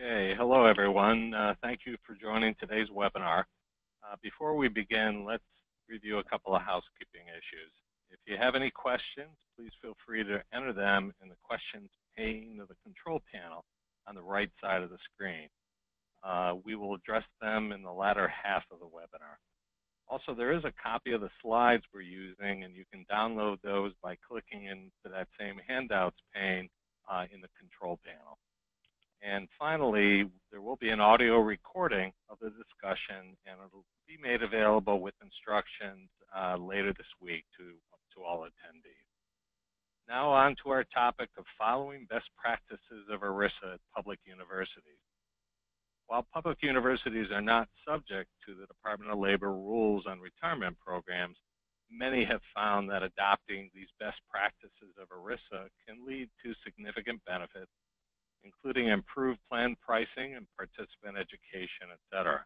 Okay, hello everyone. Thank you for joining today's webinar. Before we begin, let's review a couple of housekeeping issues. If you have any questions, please feel free to enter them in the questions pane of the control panel on the right side of the screen. We will address them in the latter half of the webinar. Also, there is a copy of the slides we're using, and you can download those by clicking into that same handouts pane in the control panel. And finally, there will be an audio recording of the discussion, and it'll be made available with instructions later this week to all attendees. Now on to our topic of following best practices of ERISA at public universities. While public universities are not subject to the Department of Labor rules on retirement programs, many have found that adopting these best practices of ERISA can lead to significant benefits, including improved plan pricing and participant education, etc.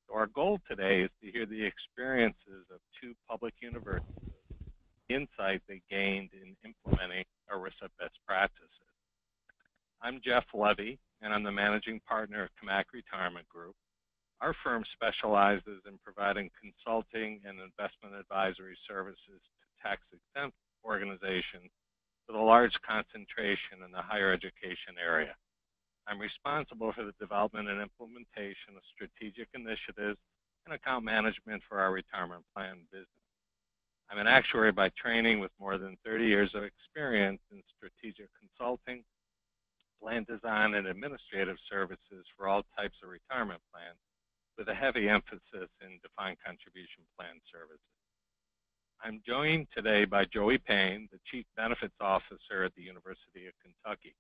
So our goal today is to hear the experiences of two public universities, the insight they gained in implementing ERISA best practices. I'm Jeff Levy, and I'm the managing partner of Cammack Retirement Group. Our firm specializes in providing consulting and investment advisory services to tax-exempt organizations with a large concentration in the higher education area. I'm responsible for the development and implementation of strategic initiatives and account management for our retirement plan business. I'm an actuary by training with more than 30 years of experience in strategic consulting, plan design, and administrative services for all types of retirement plans, with a heavy emphasis in defined contribution plan services. I'm joined today by Joey Payne, the Chief Benefits Officer at the University of Kentucky.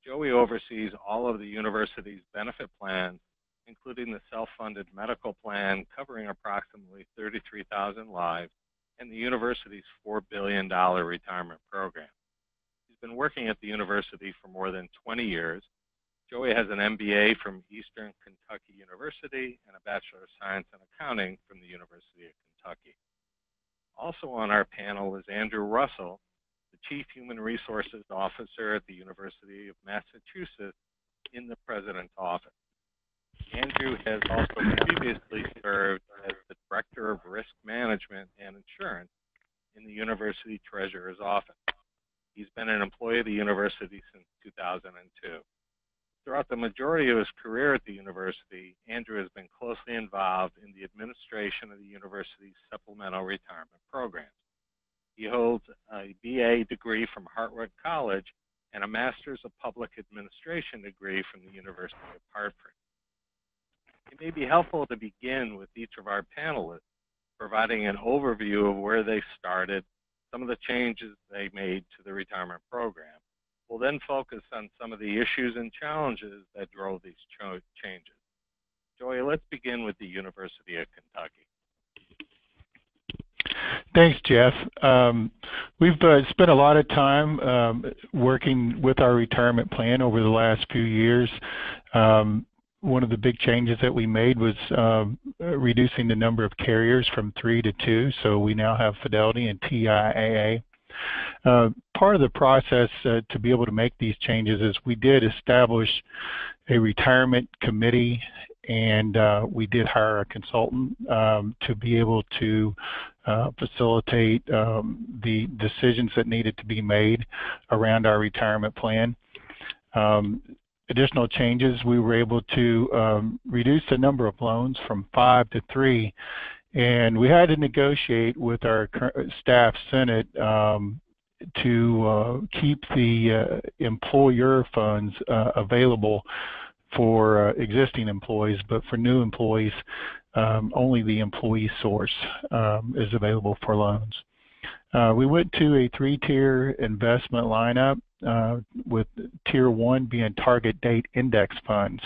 Joey oversees all of the university's benefit plans, including the self-funded medical plan covering approximately 33,000 lives and the university's $4 billion retirement program. He's been working at the university for more than 20 years. Joey has an MBA from Eastern Kentucky University and a Bachelor of Science in Accounting from the University of Kentucky. Also on our panel is Andrew Russell, the Chief Human Resources Officer at the University of Massachusetts in the President's Office. Andrew has also previously served as the Director of Risk Management and Insurance in the University Treasurer's Office. He's been an employee of the university since 2002. Throughout the majority of his career at the university, Andrew has been closely involved in the administration of the university's supplemental retirement programs. He holds a BA degree from Hartwick College and a Master's of Public Administration degree from the University of Hartford. It may be helpful to begin with each of our panelists, providing an overview of where they started, some of the changes they made to the retirement program. We'll then focus on some of the issues and challenges that drove these changes. Joey, let's begin with the University of Kentucky. Thanks, Jeff. We've spent a lot of time working with our retirement plan over the last few years. One of the big changes that we made was reducing the number of carriers from 3 to 2, so we now have Fidelity and TIAA. Part of the process to be able to make these changes is we did establish a retirement committee, and we did hire a consultant to be able to facilitate the decisions that needed to be made around our retirement plan. Additional changes, we were able to reduce the number of loans from 5 to 3, and we had to negotiate with our staff senate to keep the employer funds available for existing employees, but for new employees, only the employee source is available for loans. We went to a 3-tier investment lineup, with Tier 1 being target date index funds.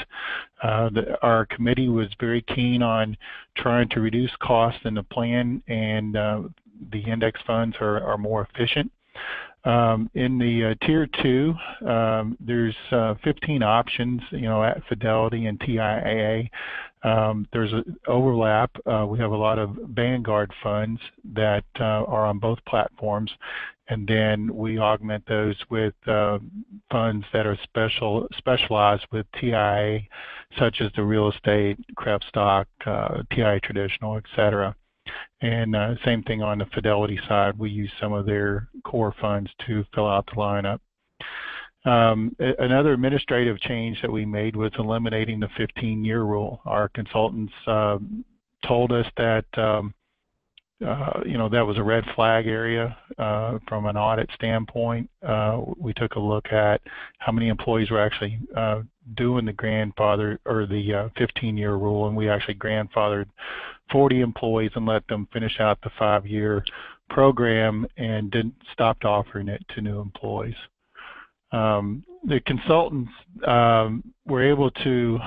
Our committee was very keen on trying to reduce costs in the plan, and the index funds are more efficient. In the Tier 2, there's 15 options, at Fidelity and TIAA. There's an overlap. We have a lot of Vanguard funds that are on both platforms, and then we augment those with funds that are specialized with TIAA, such as the real estate, CREF stock, TIAA traditional, etc. And same thing on the Fidelity side. We use some of their core funds to fill out the lineup. Another administrative change that we made was eliminating the 15-year rule. Our consultants told us that that was a red flag area from an audit standpoint. We took a look at how many employees were actually doing the grandfather or the 15-year rule, and we actually grandfathered 40 employees and let them finish out the 5-year program and didn't stop offering it to new employees. The consultants were able to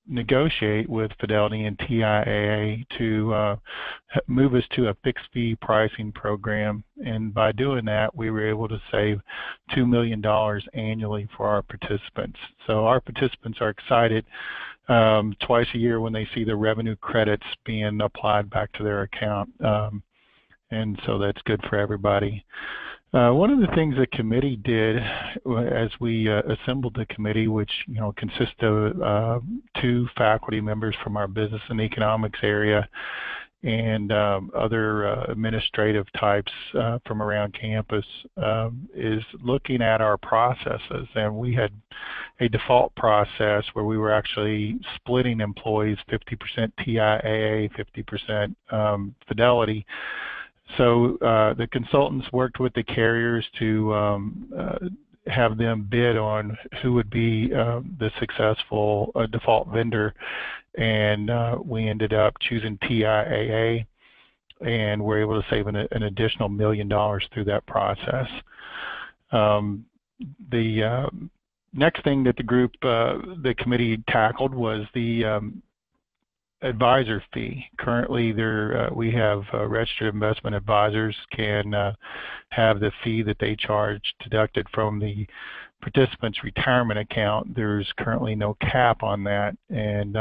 negotiate with Fidelity and TIAA to move us to a fixed fee pricing program, and by doing that we were able to save $2 million annually for our participants. So our participants are excited twice a year when they see the revenue credits being applied back to their account, and so that's good for everybody. One of the things the committee did as we assembled the committee, which consists of 2 faculty members from our business and economics area and other administrative types from around campus, is looking at our processes. And we had a default process where we were actually splitting employees 50% TIAA, 50% Fidelity. So the consultants worked with the carriers to have them bid on who would be the successful default vendor, and we ended up choosing TIAA, and we're able to save an additional $1 million through that process. The next thing that the committee tackled was the advisor fee. Currently, we have registered investment advisors can have the fee that they charge deducted from the participant's retirement account. There's currently no cap on that, and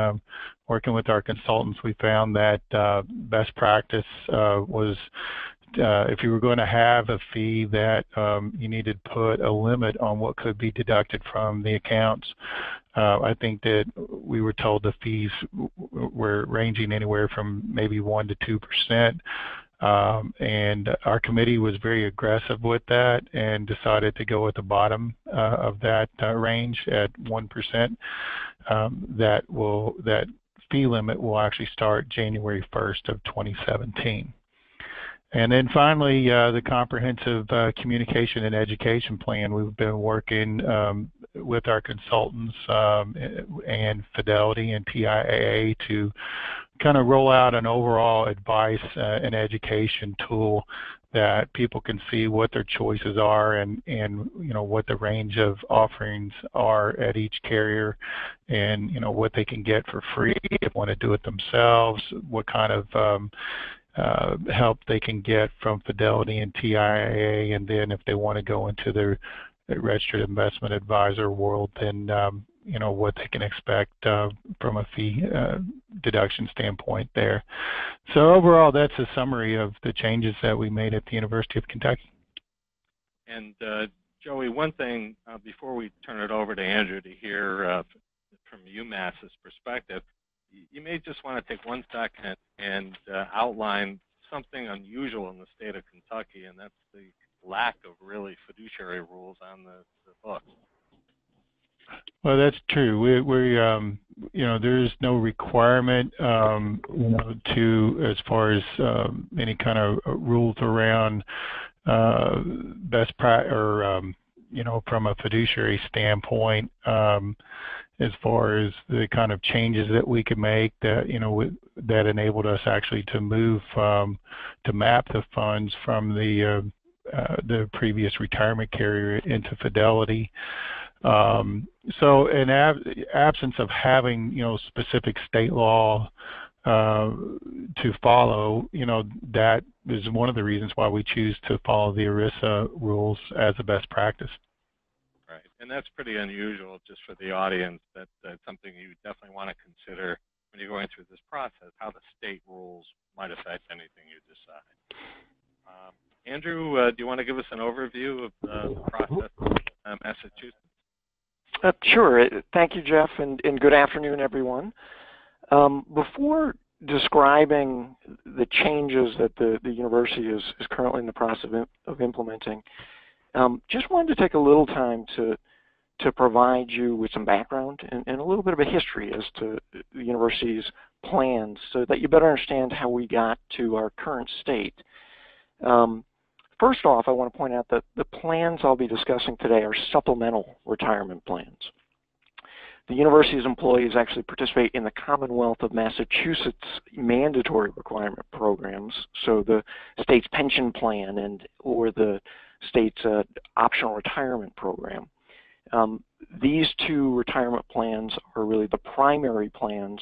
working with our consultants, we found that best practice was if you were going to have a fee that you needed to put a limit on what could be deducted from the accounts. I think that we were told the fees were ranging anywhere from maybe 1% to 2%, and our committee was very aggressive with that and decided to go at the bottom of that range at 1%. That fee limit will actually start January 1st of 2017. And then finally, the comprehensive communication and education plan. We've been working with our consultants and Fidelity and TIAA to kind of roll out an overall advice and education tool that people can see what their choices are and what the range of offerings are at each carrier, and what they can get for free if they want to do it themselves, what kind of help they can get from Fidelity and TIAA, and then if they want to go into their registered investment advisor world, then what they can expect from a fee deduction standpoint there. So overall, that's a summary of the changes that we made at the University of Kentucky. And Joey, one thing before we turn it over to Andrew to hear from UMass's perspective, you may just want to take 1 second and outline something unusual in the state of Kentucky, and that's the lack of really fiduciary rules on the books. Well, that's true. There is no requirement, to as far as any kind of rules around best practice or from a fiduciary standpoint. As far as the kind of changes that we could make that that enabled us actually to move to map the funds from the previous retirement carrier into Fidelity. So in absence of having specific state law to follow, that is one of the reasons why we choose to follow the ERISA rules as a best practice. Right, and that's pretty unusual just for the audience. That's something you definitely want to consider when you're going through this process, how the state rules might affect anything you decide. Andrew, do you want to give us an overview of the process in Massachusetts? Sure. Thank you, Jeff, and good afternoon, everyone. Before describing the changes that the university is currently in the process of implementing, just wanted to take a little time to provide you with some background and a little bit of a history as to the university's plans so that you better understand how we got to our current state. First off, I want to point out that the plans I'll be discussing today are supplemental retirement plans. The university's employees actually participate in the Commonwealth of Massachusetts mandatory requirement programs, so the state's pension plan or the state's optional retirement program. These two retirement plans are really the primary plans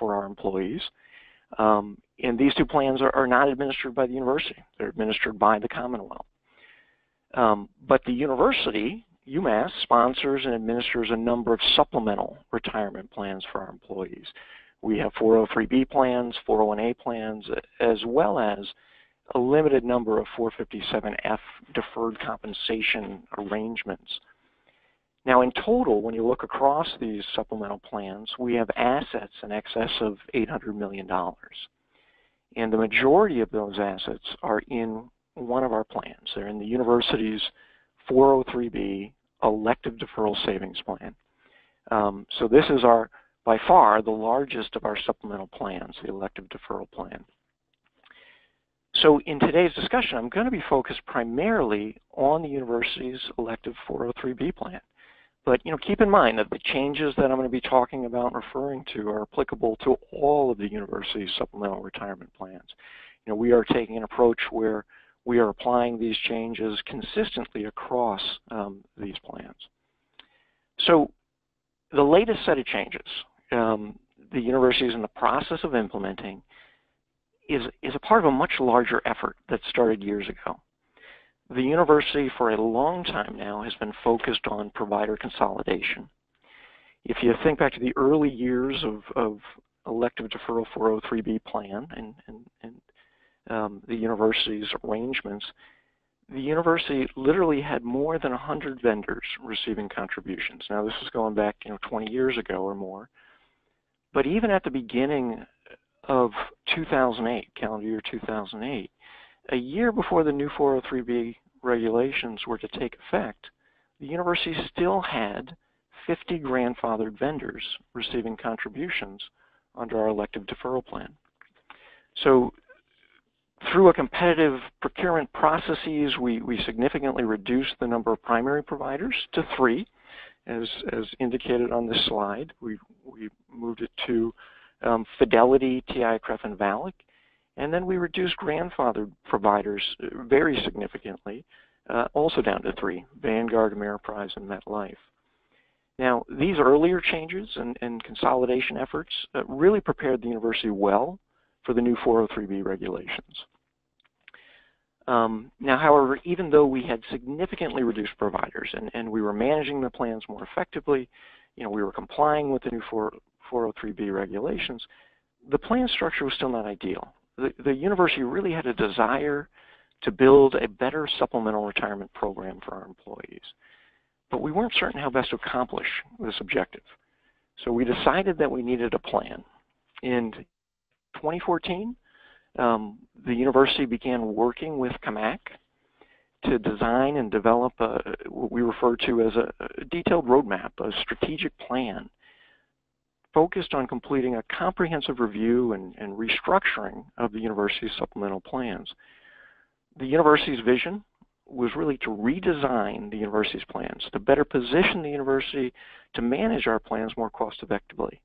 for our employees. And these two plans are not administered by the university. They're administered by the Commonwealth. But the university, UMass, sponsors and administers a number of supplemental retirement plans for our employees. We have 403B plans, 401A plans, as well as a limited number of 457F deferred compensation arrangements. Now, in total, when you look across these supplemental plans, we have assets in excess of $800 million. And the majority of those assets are in one of our plans. They're in the university's 403B elective deferral savings plan. So this is by far the largest of our supplemental plans, the elective deferral plan. So in today's discussion, I'm going to be focused primarily on the university's elective 403B plan. But keep in mind that the changes that I'm going to be talking about and referring to are applicable to all of the university's supplemental retirement plans. We are taking an approach where we are applying these changes consistently across these plans. So the latest set of changes the university is in the process of implementing is a part of a much larger effort that started years ago. The university for a long time now has been focused on provider consolidation. If you think back to the early years of elective deferral 403B plan and the university's arrangements, the university literally had more than 100 vendors receiving contributions. Now this is going back 20 years ago or more. But even at the beginning of 2008, calendar year 2008, a year before the new 403B regulations were to take effect, the university still had 50 grandfathered vendors receiving contributions under our elective deferral plan. So through a competitive procurement processes, we significantly reduced the number of primary providers to 3, as indicated on this slide. We moved it to Fidelity, TI-CREF, and VALIC. And then we reduced grandfathered providers very significantly, also down to 3, Vanguard, Ameriprise, and MetLife. Now, these earlier changes and consolidation efforts really prepared the university well for the new 403B regulations. Now, however, even though we had significantly reduced providers and we were managing the plans more effectively, we were complying with the new 403B regulations, the plan structure was still not ideal. The university really had a desire to build a better supplemental retirement program for our employees. But we weren't certain how best to accomplish this objective. So we decided that we needed a plan. In 2014, the university began working with Cammack to design and develop what we refer to as a detailed roadmap, a strategic plan focused on completing a comprehensive review and restructuring of the university's supplemental plans. The university's vision was really to redesign the university's plans, to better position the university to manage our plans more cost-effectively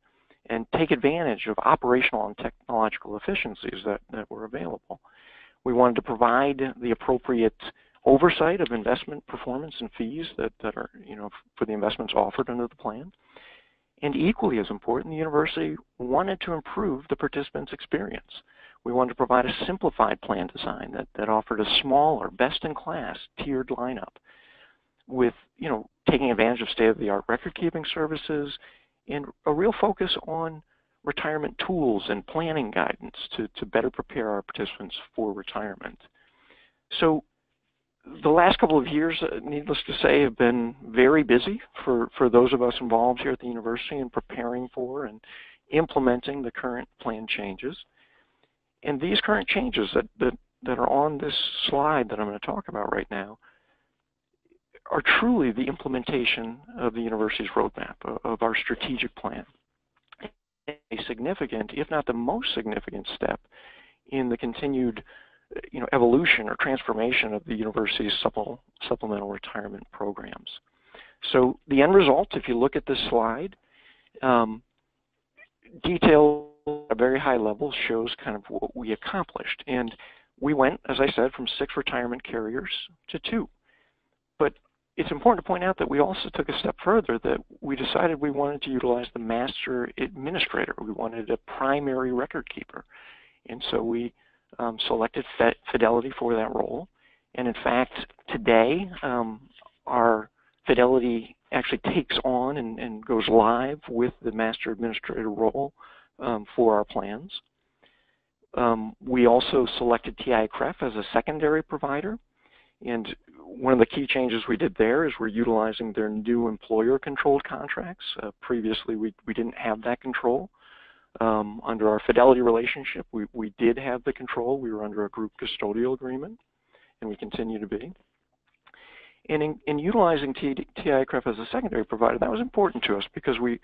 and take advantage of operational and technological efficiencies that were available. We wanted to provide the appropriate oversight of investment performance and fees that are, for the investments offered under the plan. And equally as important, the university wanted to improve the participants' experience. We wanted to provide a simplified plan design that offered a smaller, best-in-class tiered lineup with, taking advantage of state-of-the-art record-keeping services and a real focus on retirement tools and planning guidance to better prepare our participants for retirement. So the last couple of years, needless to say, have been very busy for those of us involved here at the university in preparing for and implementing the current plan changes. And these current changes that are on this slide that I'm going to talk about right now are truly the implementation of the university's roadmap, of our strategic plan. A significant, if not the most significant step in the continued evolution or transformation of the university's supplemental retirement programs. So the end result, if you look at this slide, detail at a very high level shows kind of what we accomplished. And we went, as I said, from 6 retirement carriers to 2. But it's important to point out that we also took a step further, that we decided we wanted to utilize the master administrator. We wanted a primary record keeper. And so we selected Fidelity for that role. And in fact, today, our Fidelity actually takes on and goes live with the master administrator role for our plans. We also selected TI-CREF as a secondary provider. And one of the key changes we did there is we're utilizing their new employer-controlled contracts. Previously, we didn't have that control. Under our Fidelity relationship, we did have the control. We were under a group custodial agreement, and we continue to be. And in utilizing TI-CREF as a secondary provider, that was important to us because we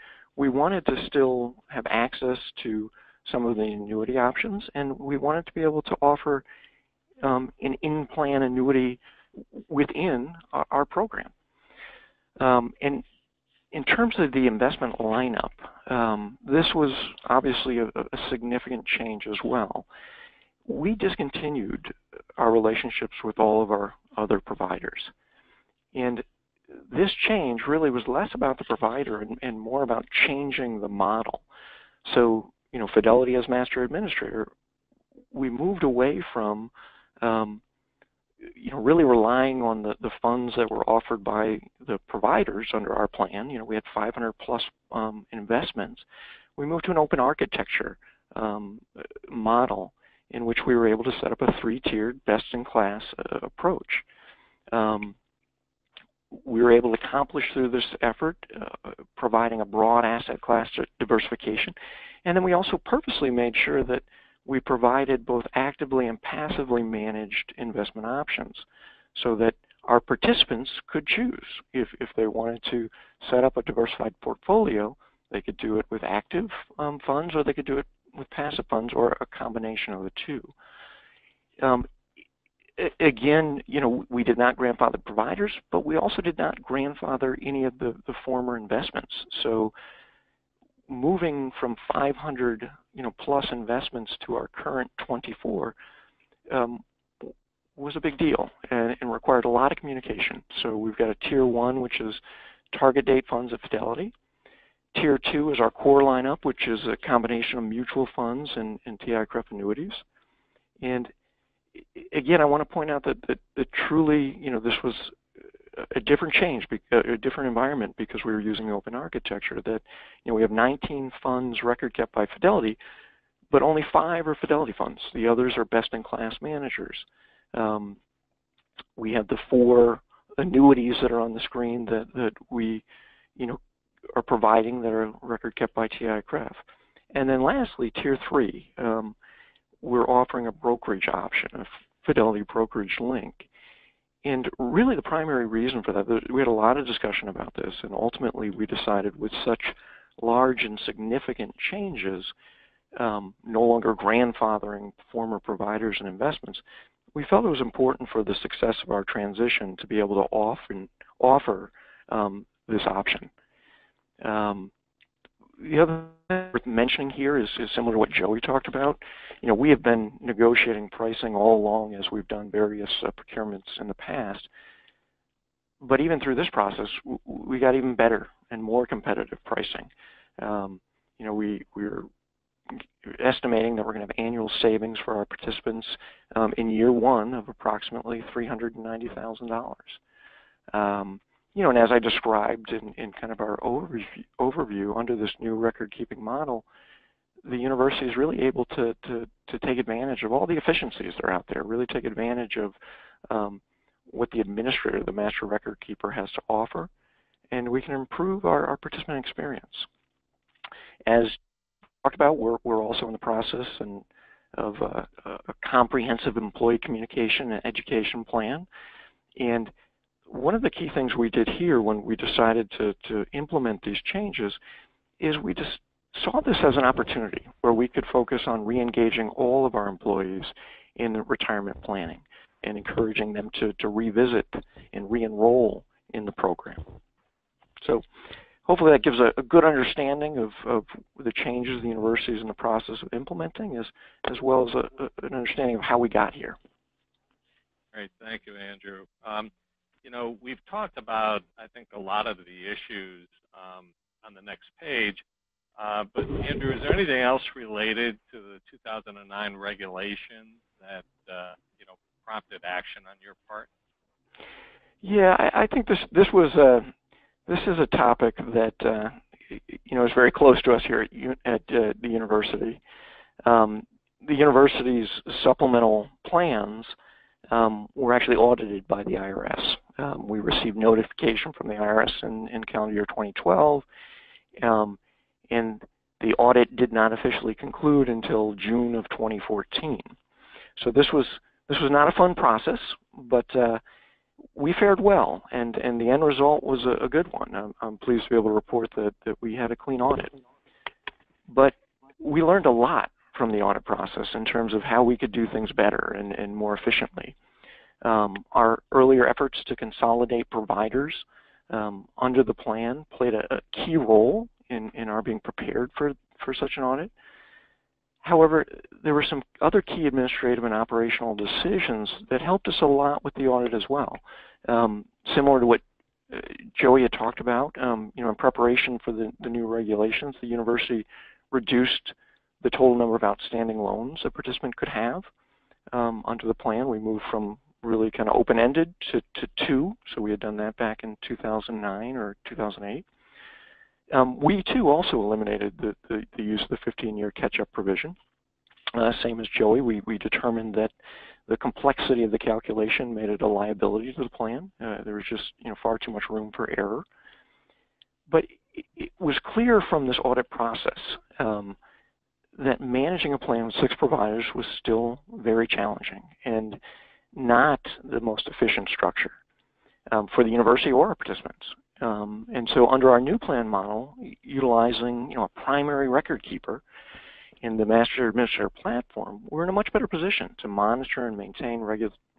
wanted to still have access to some of the annuity options, and we wanted to be able to offer an in-plan annuity within our program. And in terms of the investment lineup, this was obviously a significant change as well. We discontinued our relationships with all of our other providers. And this change really was less about the provider and more about changing the model. So, Fidelity as master administrator, we moved away from really relying on the funds that were offered by the providers under our plan. We had 500 plus investments. We moved to an open architecture model in which we were able to set up a 3-tiered best-in-class approach. We were able to accomplish through this effort providing a broad asset class diversification. And then we also purposely made sure that we provided both actively and passively managed investment options so that our participants could choose. If they wanted to set up a diversified portfolio, they could do it with active funds, or they could do it with passive funds, or a combination of the two. Again, we did not grandfather providers, but we also did not grandfather any of the former investments. So moving from 500 plus investments to our current 24 was a big deal and required a lot of communication. So we've got a Tier 1, which is target date funds at Fidelity. Tier 2 is our core lineup, which is a combination of mutual funds and TI-CREF annuities. And again, I want to point out that truly, this was a different change, a different environment, because we were using open architecture. That we have 19 funds record kept by Fidelity, but only 5 are Fidelity funds. The others are best-in-class managers. We have the 4 annuities that are on the screen that we, are providing that are record kept by TI-CREF. And then lastly, Tier 3, we're offering a brokerage option, a Fidelity brokerage link. And really the primary reason for that, we had a lot of discussion about this, and ultimately we decided with such large and significant changes, no longer grandfathering former providers and investments, we felt it was important for the success of our transition to be able to offer this option. The other thing worth mentioning here is similar to what Joey talked about. We have been negotiating pricing all along as we've done various procurements in the past. But even through this process, we got even better and more competitive pricing. You know, we're estimating that we're going to have annual savings for our participants in year one of approximately $390,000. You know, and as I described in kind of our overview under this new record-keeping model, the university is really able to take advantage of all the efficiencies that are out there, really take advantage of what the administrator, the master record keeper, has to offer, and we can improve our participant experience. As talked about, we're also in the process of a comprehensive employee communication and education plan. And one of the key things we did here when we decided to implement these changes is we just saw this as an opportunity where we could focus on re-engaging all of our employees in retirement planning and encouraging them to revisit and re-enroll in the program. So hopefully that gives a good understanding of the changes the university is in the process of implementing, as well as an understanding of how we got here. Great, thank you, Andrew. You know, we've talked about, I think, a lot of the issues on the next page, but Andrew, is there anything else related to the 2009 regulations that, you know, prompted action on your part? Yeah, I think this is a topic that you know, is very close to us here at the university. The university's supplemental plans were actually audited by the IRS. We received notification from the IRS in calendar year 2012, and the audit did not officially conclude until June of 2014. So this was not a fun process, but we fared well, and the end result was a good one. I'm pleased to be able to report that we had a clean audit. But we learned a lot from the audit process in terms of how we could do things better and more efficiently. Our earlier efforts to consolidate providers under the plan played a key role in our being prepared for such an audit. However, there were some other key administrative and operational decisions that helped us a lot with the audit as well. Similar to what Joey had talked about, you know, in preparation for the new regulations, the university reduced the total number of outstanding loans a participant could have under the plan. We moved from really kind of open-ended to 2, so we had done that back in 2009 or 2008. We too also eliminated the use of the 15-year catch-up provision. Same as Joey, we determined that the complexity of the calculation made it a liability to the plan. There was just, you know, far too much room for error. But it was clear from this audit process that managing a plan with 6 providers was still very challenging and not the most efficient structure for the university or our participants. And so under our new plan model, utilizing, you know, a primary record keeper in the master administrator platform, we're in a much better position to monitor and maintain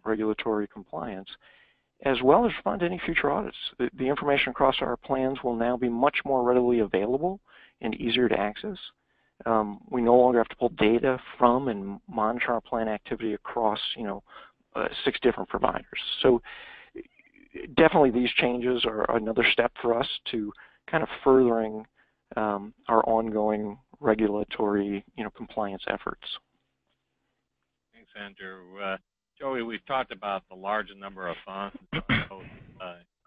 regulatory compliance, as well as respond to any future audits. The information across our plans will now be much more readily available and easier to access. We no longer have to pull data from and monitor our plan activity across, you know, 6 different providers. So definitely these changes are another step for us to kind of furthering our ongoing regulatory, you know, compliance efforts. Thanks, Andrew. Joey, we've talked about the large number of funds, both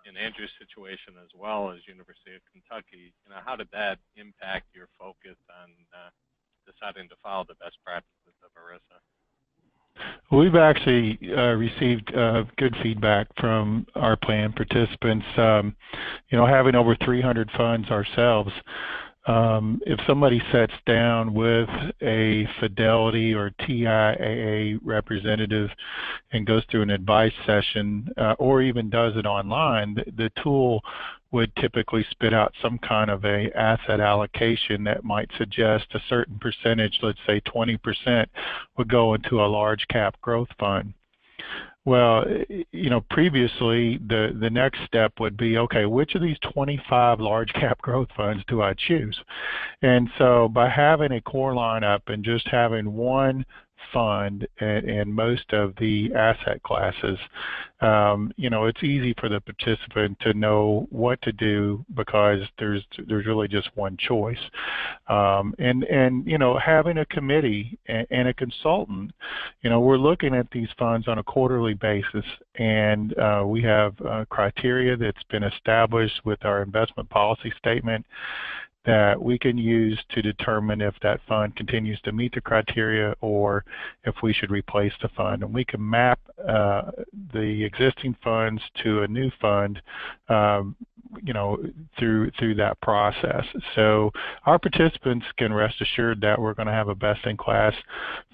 in Andrew's situation as well as University of Kentucky. You know, how did that impact your focus on deciding to follow the best practices of ERISA? We've actually received good feedback from our plan participants. You know, having over 300 funds ourselves, if somebody sits down with a Fidelity or TIAA representative and goes through an advice session or even does it online, the tool would typically spit out some kind of a asset allocation that might suggest a certain percentage, let's say 20%, would go into a large cap growth fund. Well, you know, previously the next step would be, okay, which of these 25 large cap growth funds do I choose? And so by having a core lineup and just having one fund in most of the asset classes. It's easy for the participant to know what to do because there's really just one choice. And having a committee and a consultant, we're looking at these funds on a quarterly basis, and we have criteria that's been established with our investment policy statement that we can use to determine if that fund continues to meet the criteria or if we should replace the fund. And we can map the existing funds to a new fund through that process. So our participants can rest assured that we're going to have a best-in-class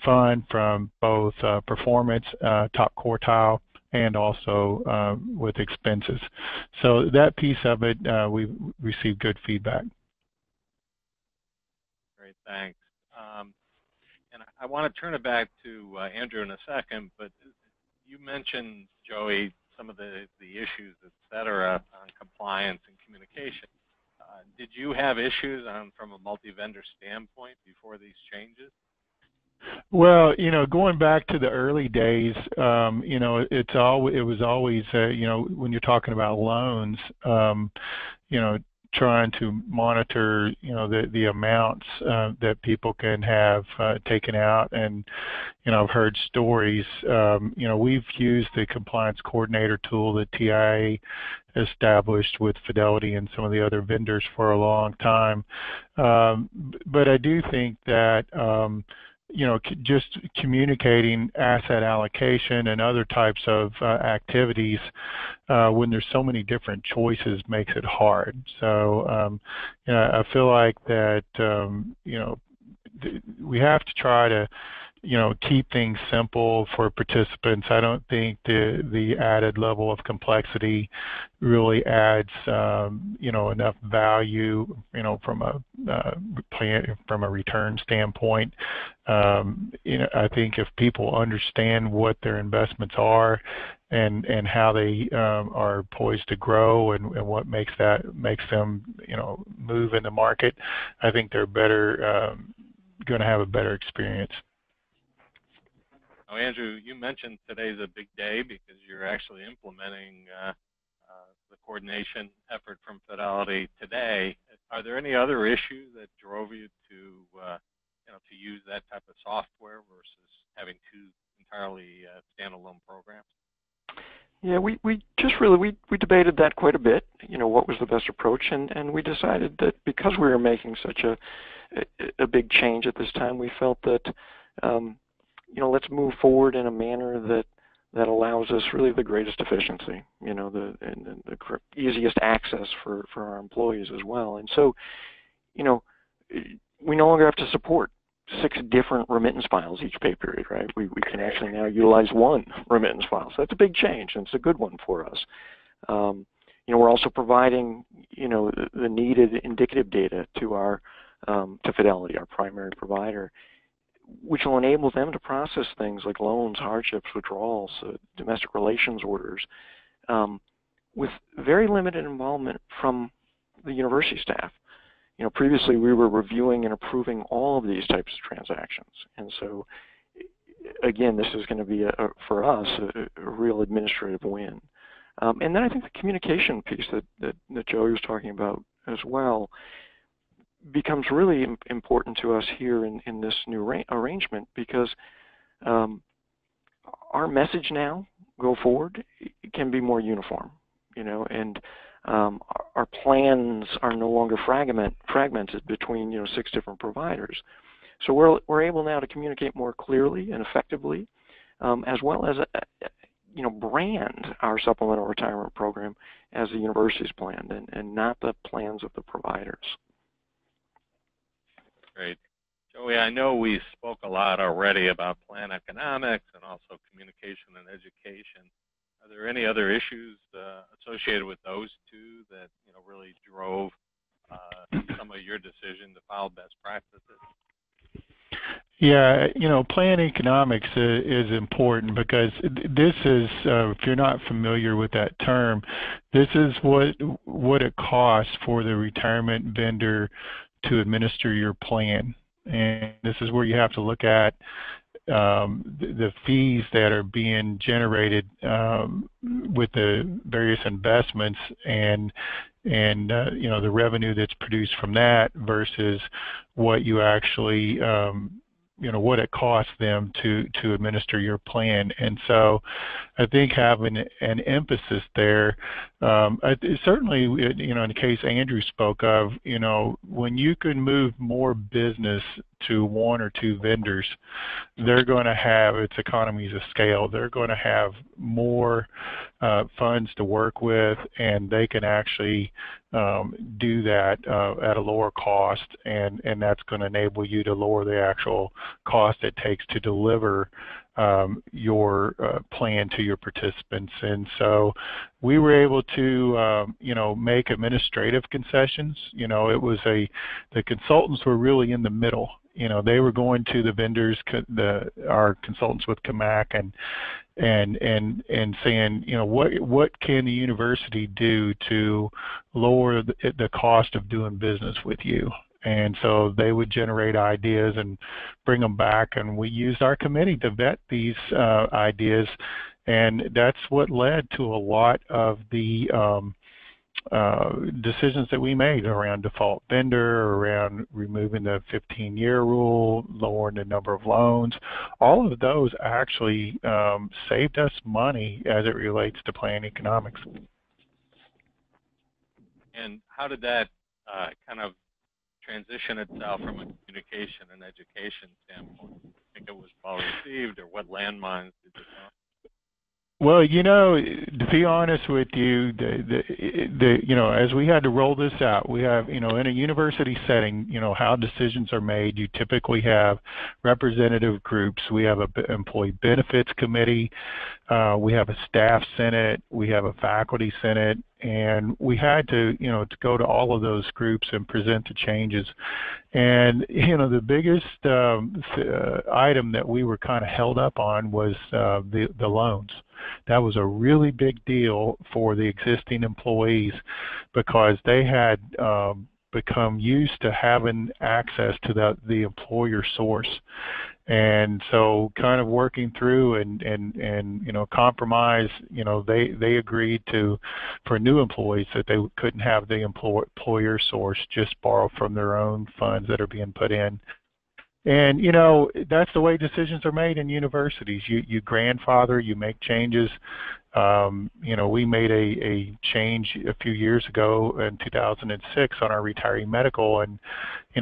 fund from both performance, top quartile, and also with expenses. So that piece of it, we've received good feedback. Great, thanks. And I want to turn it back to Andrew in a second, but you mentioned, Joey, some of the issues, et cetera, on compliance and communication. Did you have issues from a multi-vendor standpoint before these changes? Well, going back to the early days, it was always, when you're talking about loans, trying to monitor, the amounts that people can have taken out. And, I've heard stories, we've used the compliance coordinator tool that TIA established with Fidelity and some of the other vendors for a long time. But I do think that, just communicating asset allocation and other types of activities when there's so many different choices makes it hard. So, I feel like that, we have to try to, keep things simple for participants. I don't think the added level of complexity really adds, enough value, from a return standpoint. I think if people understand what their investments are and how they are poised to grow and what makes them, move in the market, I think they're better going to have a better experience. Now, Andrew, you mentioned today's a big day because you're actually implementing the coordination effort from Fidelity today. Are there any other issues that drove you to use that type of software versus having two entirely standalone programs? Yeah, we debated that quite a bit. What was the best approach, and we decided that because we were making such a big change at this time, we felt that let's move forward in a manner that allows us really the greatest efficiency, and the easiest access for our employees as well. And so, we no longer have to support 6 different remittance files each pay period, right? We can actually now utilize one remittance file. So that's a big change, and it's a good one for us. We're also providing, the needed indicative data to to Fidelity, our primary provider, which will enable them to process things like loans, hardships, withdrawals, domestic relations orders, with very limited involvement from the university staff. Previously we were reviewing and approving all of these types of transactions. And so, again, this is going to be, for us, a real administrative win. And then I think the communication piece that Joey was talking about as well becomes really important to us here in this new arrangement, because our message now, go forward, can be more uniform, and our plans are no longer fragmented between 6 different providers. So we're able now to communicate more clearly and effectively, as well as brand our supplemental retirement program as the university's plan and not the plans of the providers. Great. Joey, I know we spoke a lot already about plan economics and also communication and education. Are there any other issues associated with those two that really drove some of your decision to follow best practices? Yeah, plan economics is important because this is, if you're not familiar with that term, this is what it costs for the retirement vendor to administer your plan. And this is where you have to look at the fees that are being generated with the various investments and the revenue that's produced from that versus what you actually what it costs them to administer your plan. And so I think having an emphasis there, certainly, in the case Andrew spoke of, when you can move more business to one or two vendors, they're going to have its economies of scale. They're going to have more funds to work with, and they can actually do that at a lower cost, and that's going to enable you to lower the actual cost it takes to deliver your plan to your participants. And so we were able to make administrative concessions. It was the consultants were really in the middle. They were going to the vendors, our consultants with Cammack, and saying, what can the university do to lower the cost of doing business with you? And so they would generate ideas and bring them back, and we used our committee to vet these ideas, and that's what led to a lot of the decisions that we made around default vendor, around removing the 15-year rule, lowering the number of loans. All of those actually saved us money as it relates to plan economics. And how did that kind of transition itself from a communication and education standpoint? Do you think it was well received, or what landmines did you find? Well, to be honest with you, as we had to roll this out, we have, in a university setting, how decisions are made. You typically have representative groups. We have an employee benefits committee. We have a staff senate. We have a faculty senate. And we had to, to go to all of those groups and present the changes. And, the biggest item that we were kind of held up on was the loans. That was a really big deal for the existing employees because they had become used to having access to the employer source. And so kind of working through and compromise, they agreed for new employees that they couldn't have the employer source, just borrow from their own funds that are being put in. And, that's the way decisions are made in universities. You grandfather, you make changes. We made a change a few years ago in 2006 on our retiree medical, and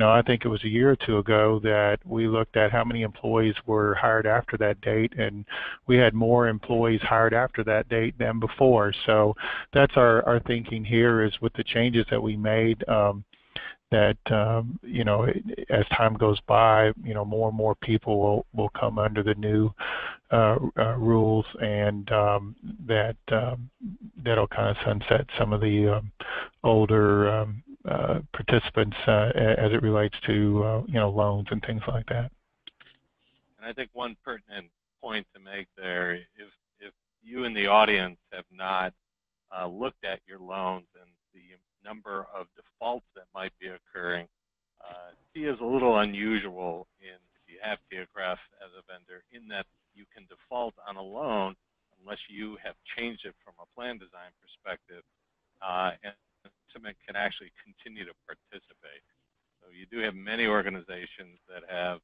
I think it was a year or two ago that we looked at how many employees were hired after that date, and we had more employees hired after that date than before. So that's our thinking here is with the changes that we made, that as time goes by, more and more people will come under the new rules, and that'll kind of sunset some of the older participants as it relates to loans and things like that. And I think one pertinent point to make there, if you in the audience have not looked at your loans and the number of defaults that might be occurring, T is a little unusual if you have Geograph as a vendor, in that you can default on a loan unless you have changed it from a plan design perspective, and participant can actually continue to participate. So you do have many organizations that have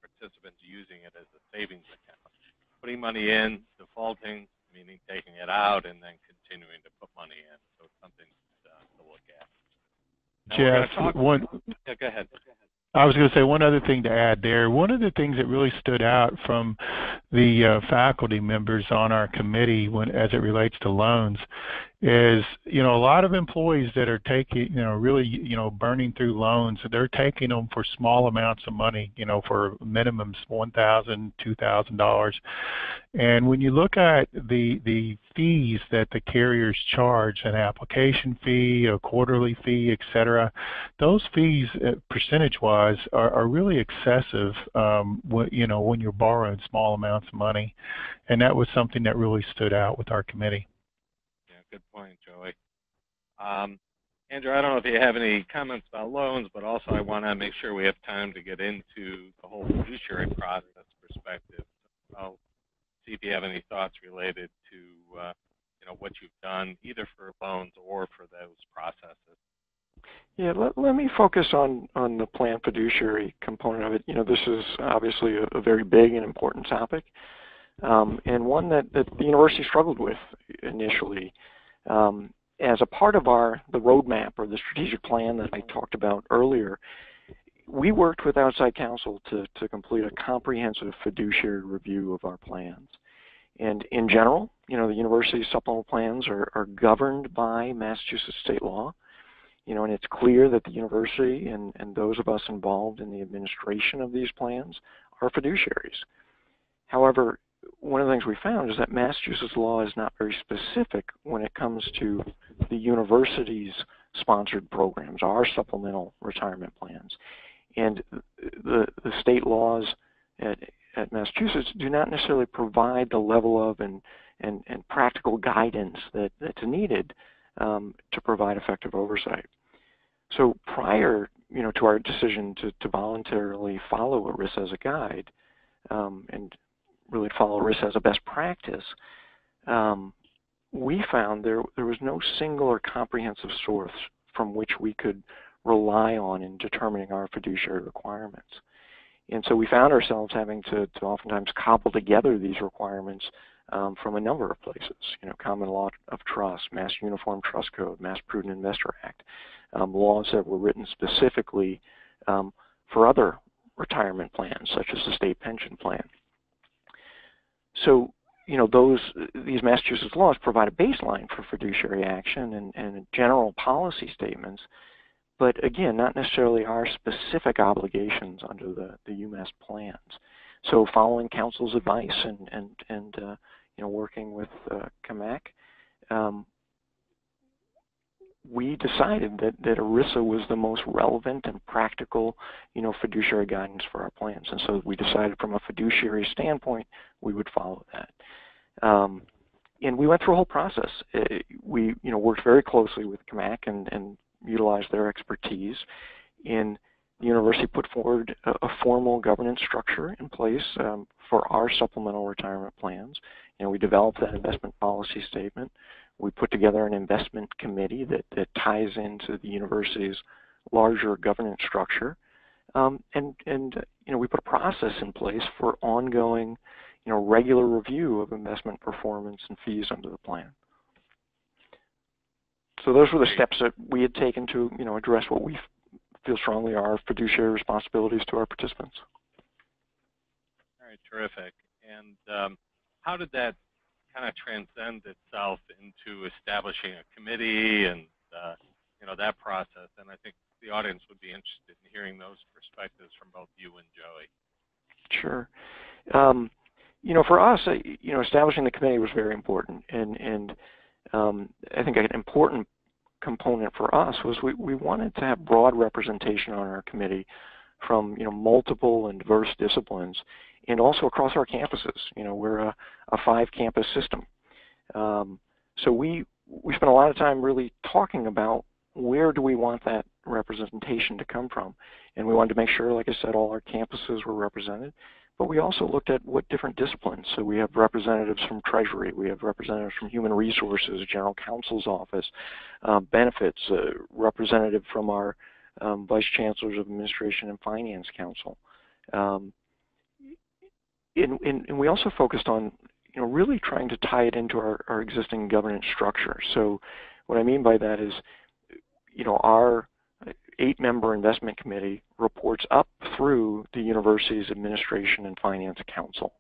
participants using it as a savings account, putting money in, defaulting, meaning taking it out, and then continuing to put money in. So it's something to look at. Now Jeff, yeah, go ahead. I was going to say one other thing to add there. One of the things that really stood out from the faculty members on our committee as it relates to loans is, a lot of employees that are taking, really, burning through loans, they're taking them for small amounts of money, for minimums $1,000, $2,000. And when you look at the fees that the carriers charge, an application fee, a quarterly fee, et cetera, those fees, percentage-wise, are really excessive, when you're borrowing small amounts of money. And that was something that really stood out with our committee. Good point, Joey. Andrew, I don't know if you have any comments about loans, but also I want to make sure we have time to get into the whole fiduciary process perspective. I'll see if you have any thoughts related to what you've done either for loans or for those processes. Yeah, let me focus on the plan fiduciary component of it. This is obviously a very big and important topic, and one that the university struggled with initially. As a part of the roadmap or the strategic plan that I talked about earlier, we worked with outside counsel to complete a comprehensive fiduciary review of our plans. And in general, the university's supplemental plans are governed by Massachusetts state law. And it's clear that the university and those of us involved in the administration of these plans are fiduciaries. However, one of the things we found is that Massachusetts law is not very specific when it comes to the university's sponsored programs, our supplemental retirement plans. And the state laws at Massachusetts do not necessarily provide the level of and practical guidance that's needed to provide effective oversight. So prior to our decision to voluntarily follow ERISA as a guide and really follow ERISA as a best practice, we found there was no single or comprehensive source from which we could rely on in determining our fiduciary requirements. And so we found ourselves having to oftentimes cobble together these requirements from a number of places, Common Law of Trust, Mass Uniform Trust Code, Mass Prudent Investor Act, laws that were written specifically for other retirement plans, such as the state pension plan. So, these Massachusetts laws provide a baseline for fiduciary action and general policy statements, but again, not necessarily our specific obligations under the UMass plans. So following counsel's advice and working with Cammack, we decided that ERISA was the most relevant and practical, fiduciary guidance for our plans. And so we decided from a fiduciary standpoint, we would follow that. And we went through a whole process. We, worked very closely with Cammack and utilized their expertise. And the university put forward a formal governance structure in place for our supplemental retirement plans. We developed that investment policy statement. We put together an investment committee that ties into the university's larger governance structure. We put a process in place for ongoing, regular review of investment performance and fees under the plan. So those were the steps that we had taken to, address what we feel strongly are our fiduciary responsibilities to our participants. All right, terrific. And how did that kind of transcend itself into establishing a committee and, that process? And I think the audience would be interested in hearing those perspectives from both you and Joey. Sure. For us, establishing the committee was very important. And I think an important component for us was we wanted to have broad representation on our committee from multiple and diverse disciplines, and also across our campuses. We're a 5-campus system, so we spent a lot of time really talking about where do we want that representation to come from, and we wanted to make sure, like I said, all our campuses were represented. But we also looked at what different disciplines. So we have representatives from Treasury, we have representatives from Human Resources, General Counsel's Office, Benefits, representative from our Vice Chancellors of Administration and Finance Council. And we also focused on, really trying to tie it into our existing governance structure. So what I mean by that is, our 8-member investment committee reports up through the university's administration and finance council.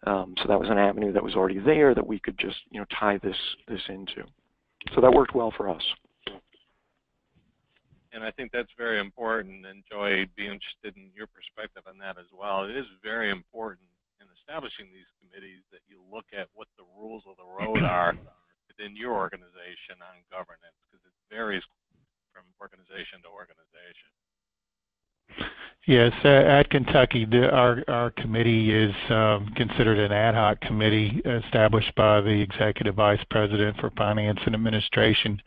So that was an avenue that was already there that we could just, tie this into. So that worked well for us. And I think that's very important, and Joy, I'd be interested in your perspective on that as well. It is very important in establishing these committees that you look at what the rules of the road are within your organization on governance, because it varies from organization to organization. Yes, at Kentucky, our committee is considered an ad hoc committee established by the Executive Vice President for Finance and Administration.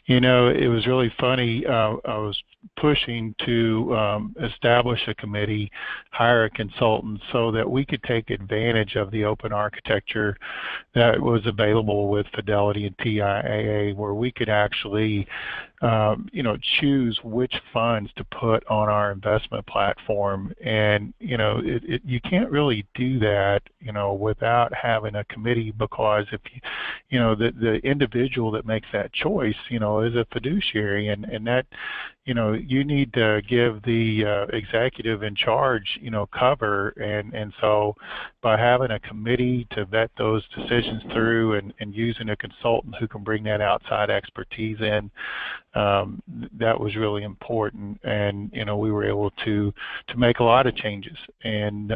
You know, it was really funny. I was pushing to establish a committee, hire a consultant so that we could take advantage of the open architecture that was available with Fidelity and TIAA, where we could actually choose which funds to put on our investment platform. And, you can't really do that, without having a committee, because if the individual that makes that choice, is a fiduciary, and that, you need to give the executive in charge, cover, and so by having a committee to vet those decisions through and using a consultant who can bring that outside expertise in, that was really important, and we were able to make a lot of changes. And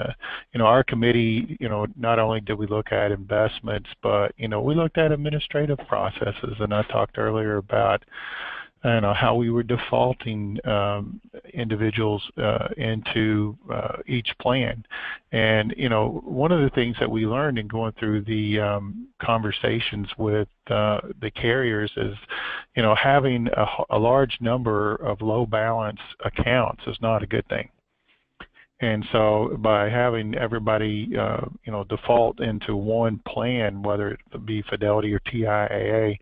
our committee, not only did we look at investments, but we looked at administrative processes, and I talked earlier about how we were defaulting individuals into each plan. And one of the things that we learned in going through the conversations with the carriers is having a large number of low balance accounts is not a good thing. And so by having everybody default into one plan, whether it be Fidelity or TIAA,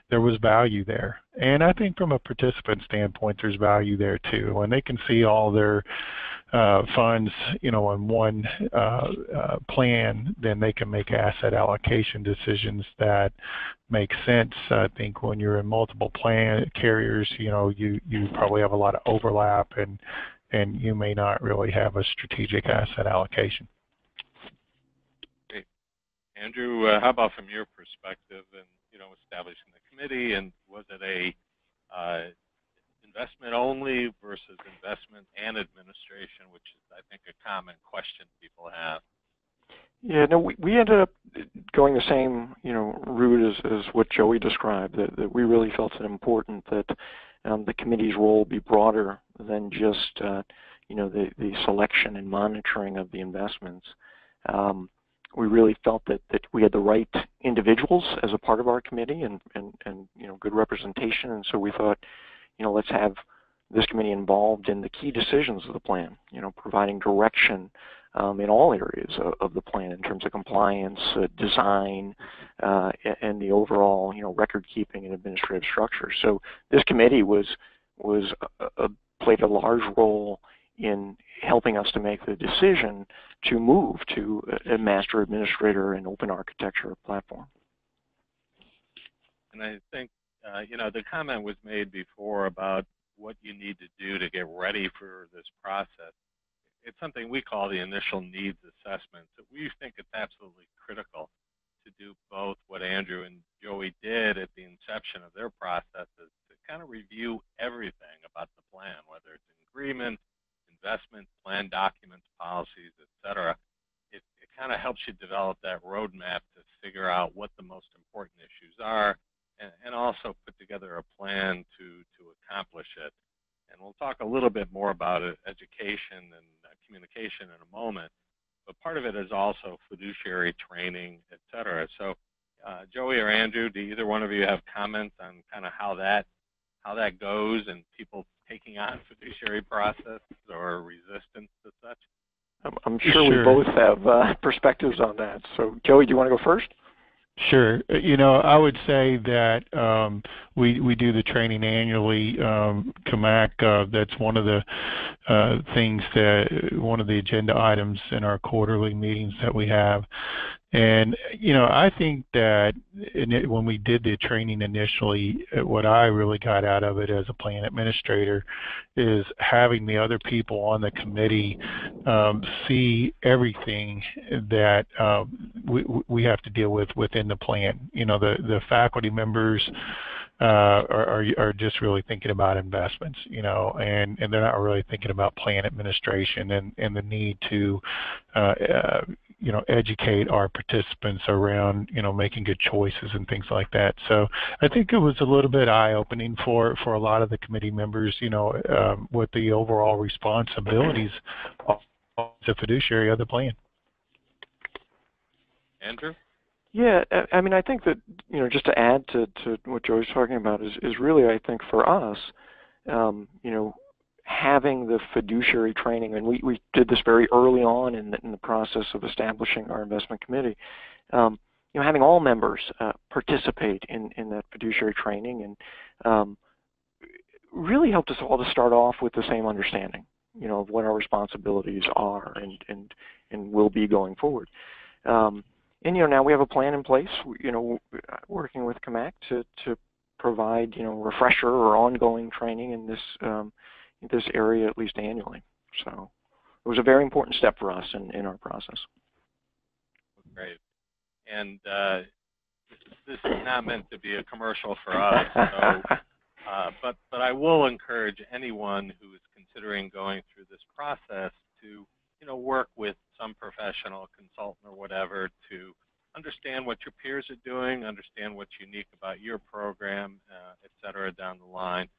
there was value there. And I think from a participant standpoint, there's value there too. When they can see all their funds, in one plan, then they can make asset allocation decisions that make sense. I think when you're in multiple plan carriers, you probably have a lot of overlap, and you may not really have a strategic asset allocation. Great. Andrew, how about from your perspective and, establishing the committee, and was it a investment only versus investment and administration, which is, I think, a common question people have? Yeah, no, we ended up going the same, route as what Joey described, that we really felt it important that the committee's role be broader than just, the selection and monitoring of the investments. We really felt that we had the right individuals as a part of our committee and good representation, and so we thought, let's have this committee involved in the key decisions of the plan, providing direction in all areas of the plan in terms of compliance, design, and the overall, record keeping and administrative structure. So this committee played a large role in helping us to make the decision to move to a master administrator and open architecture platform. And I think, the comment was made before about what you need to do to get ready for this process. It's something we call the initial needs assessment. So we think it's absolutely critical to do both what Andrew and Joey did at the inception of their processes, to kind of review everything about the plan, whether it's an agreement, investment, plan documents, policies, etc. It kind of helps you develop that roadmap to figure out what the most important issues are, and also put together a plan to accomplish it. And we'll talk a little bit more about education and communication in a moment, but part of it is also fiduciary training, et cetera. So Joey or Andrew, do either one of you have comments on kind of how that goes and people taking on fiduciary process or resistance to such? I'm sure we both have perspectives on that. So Joey, do you want to go first? Sure. I would say that we do the training annually. Cammack, that's one of the things one of the agenda items in our quarterly meetings that we have. And, I think that when we did the training initially, what I really got out of it as a plan administrator is having the other people on the committee see everything that we have to deal with within the plan. The faculty members are just really thinking about investments, and they're not really thinking about plan administration and the need to educate our participants around, making good choices and things like that. So I think it was a little bit eye-opening for a lot of the committee members, what the overall responsibilities of the fiduciary of the plan. Andrew? Yeah, I mean, I think that, just to add to what Joey's talking about is really, I think, for us, having the fiduciary training, and we did this very early on in the process of establishing our investment committee, having all members participate in that fiduciary training, and really helped us all to start off with the same understanding, of what our responsibilities are and will be going forward. And now we have a plan in place, working with Cammack to provide, refresher or ongoing training in this area at least annually. So it was a very important step for us in our process. Great. And this is not meant to be a commercial for us, so, but I will encourage anyone who is considering going through this process to work with some professional consultant or whatever to understand what your peers are doing, understand what's unique about your program, et cetera, down the line.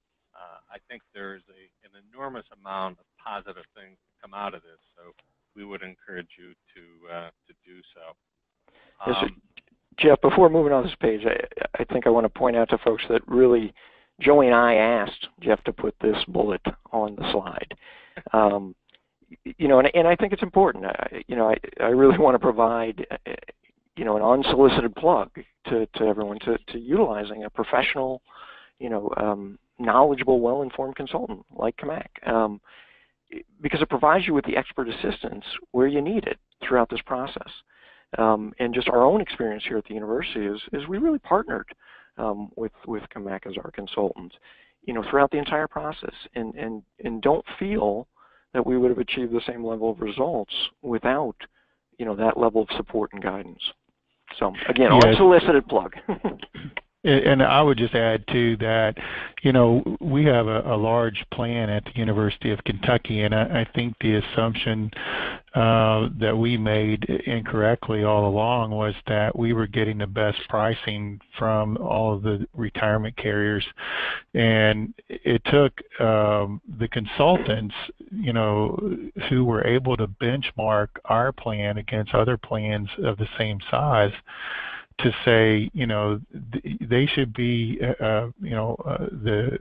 I think there's an enormous amount of positive things that come out of this, so we would encourage you to do so. Yes, Jeff, before moving on this page, I think I want to point out to folks that really Joey and I asked Jeff to put this bullet on the slide. And I think it's important. I really want to provide, an unsolicited plug to everyone to utilizing a professional, knowledgeable, well-informed consultant like Cammack, because it provides you with the expert assistance where you need it throughout this process. And just our own experience here at the university is we really partnered with Cammack as our consultant, throughout the entire process, and don't feel that we would have achieved the same level of results without, that level of support and guidance. So again, yes. Unsolicited plug. And I would just add too that, we have a large plan at the University of Kentucky, and I think the assumption that we made incorrectly all along was that we were getting the best pricing from all of the retirement carriers, and it took the consultants, who were able to benchmark our plan against other plans of the same size to say, they should be, the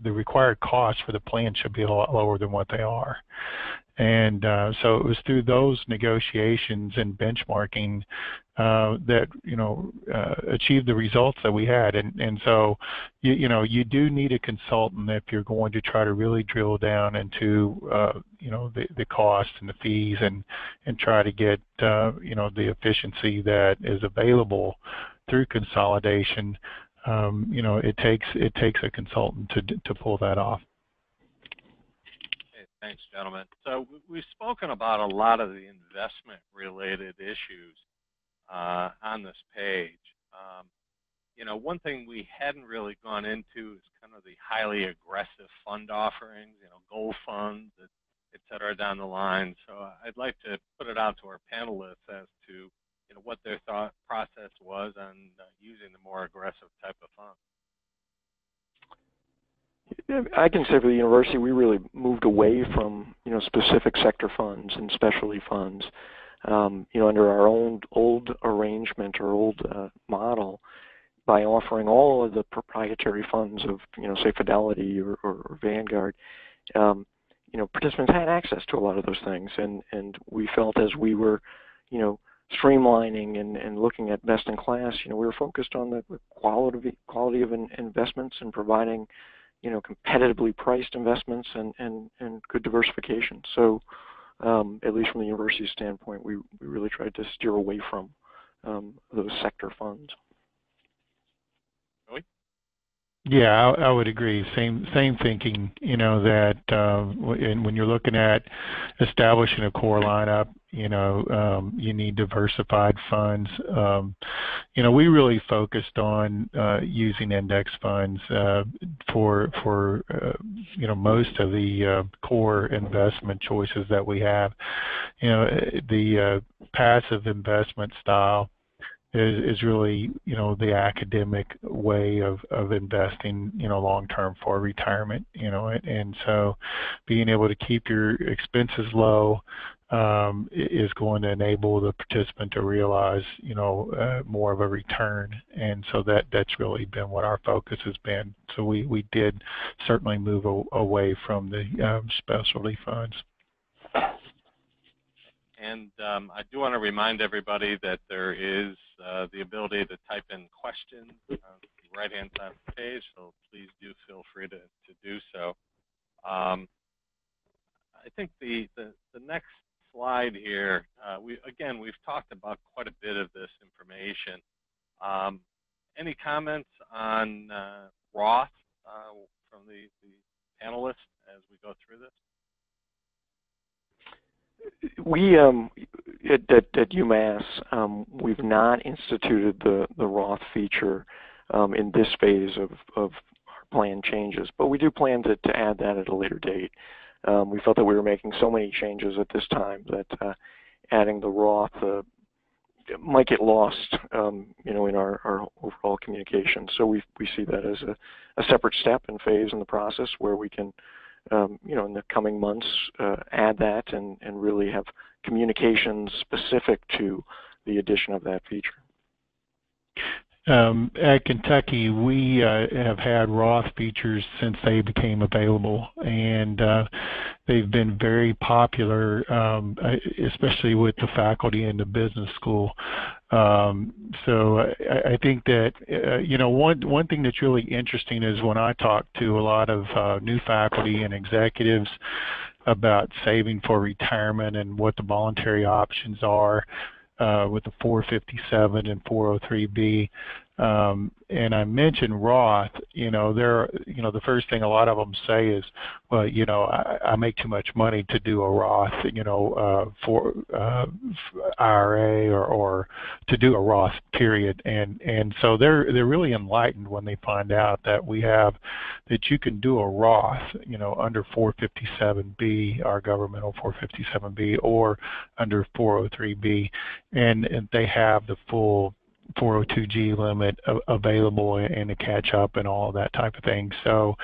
required costs for the plan should be a lot lower than what they are. And so it was through those negotiations and benchmarking that, achieved the results that we had. And so, you do need a consultant if you're going to try to really drill down into, the cost and the fees and try to get, the efficiency that is available through consolidation. It takes a consultant to pull that off. Thanks, gentlemen. So we've spoken about a lot of the investment-related issues on this page. One thing we hadn't really gone into is kind of the highly aggressive fund offerings, gold funds, et cetera, down the line. So I'd like to put it out to our panelists as to what their thought process was on using the more aggressive type of funds. I can say for the university, we really moved away from specific sector funds and specialty funds. Under our old arrangement or old model, by offering all of the proprietary funds of say Fidelity or Vanguard, participants had access to a lot of those things, and we felt as we were streamlining and looking at best in class, we were focused on the quality of investments and providing competitively priced investments and good diversification. So at least from the university standpoint, we really tried to steer away from those sector funds. Really? Yeah, I would agree. Same thinking, that when you're looking at establishing a core lineup, you need diversified funds. We really focused on using index funds for most of the core investment choices that we have. the passive investment style is really, the academic way of investing, long-term for retirement, and so being able to keep your expenses low is going to enable the participant to realize, more of a return, and so that's really been what our focus has been. So we did certainly move away from the specialty funds. And I do want to remind everybody that there is the ability to type in questions on the right-hand side of the page, so please do feel free to do so. I think the next slide here, we've talked about quite a bit of this information. Any comments on Roth from the panelists as we go through this? We at UMass, we've not instituted the Roth feature in this phase of our plan changes, but we do plan to add that at a later date. We felt that we were making so many changes at this time that adding the Roth might get lost, in our overall communication. So we see that as a separate step and phase in the process where we can, in the coming months, add that and really have communications specific to the addition of that feature. At Kentucky, we have had Roth features since they became available, and they've been very popular, especially with the faculty in the business school. So I think that, one thing that's really interesting is when I talk to a lot of new faculty and executives about saving for retirement and what the voluntary options are, with the 457 and 403B, and I mentioned Roth. The first thing a lot of them say is, well, I make too much money to do a Roth, for IRA or to do a Roth, period. And so they're really enlightened when they find out that that you can do a Roth, under 457B, our governmental 457B, or under 403B, and they have the full 402G limit available and to catch up and all that type of thing. So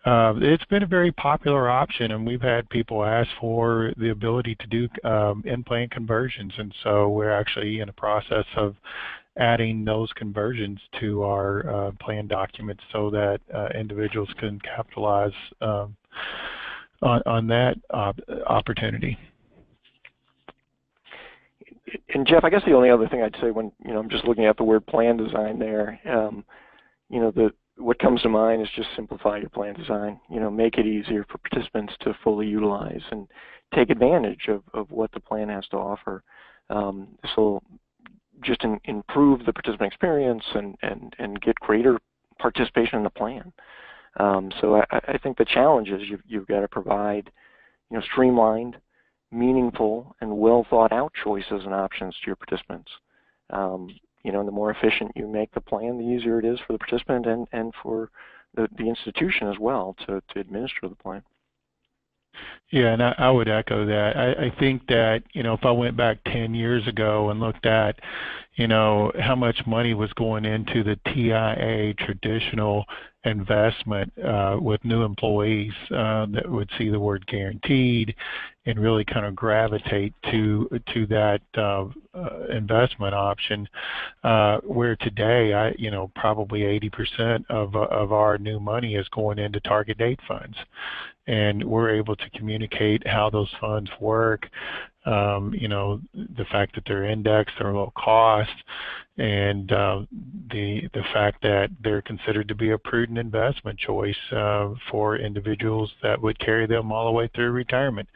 it's been a very popular option, and we've had people ask for the ability to do in-plan conversions, and so we're actually in a process of adding those conversions to our plan documents so that individuals can capitalize on that opportunity. And Jeff, I guess the only other thing I'd say when I'm just looking at the word plan design there, what comes to mind is just simplify your plan design. Make it easier for participants to fully utilize and take advantage of what the plan has to offer. This will just improve the participant experience and get greater participation in the plan. So I think the challenge is you've got to provide streamlined, meaningful, and well thought out choices and options to your participants. The more efficient you make the plan, the easier it is for the participant and for the institution as well to administer the plan. Yeah, and I would echo that. I think that, if I went back 10 years ago and looked at, how much money was going into the TIA traditional investment with new employees that would see the word guaranteed and really kind of gravitate to that investment option, where today, probably 80% of our new money is going into target date funds. And we're able to communicate how those funds work, the fact that they're indexed, they're low cost, and the fact that they're considered to be a prudent investment choice for individuals that would carry them all the way through retirement.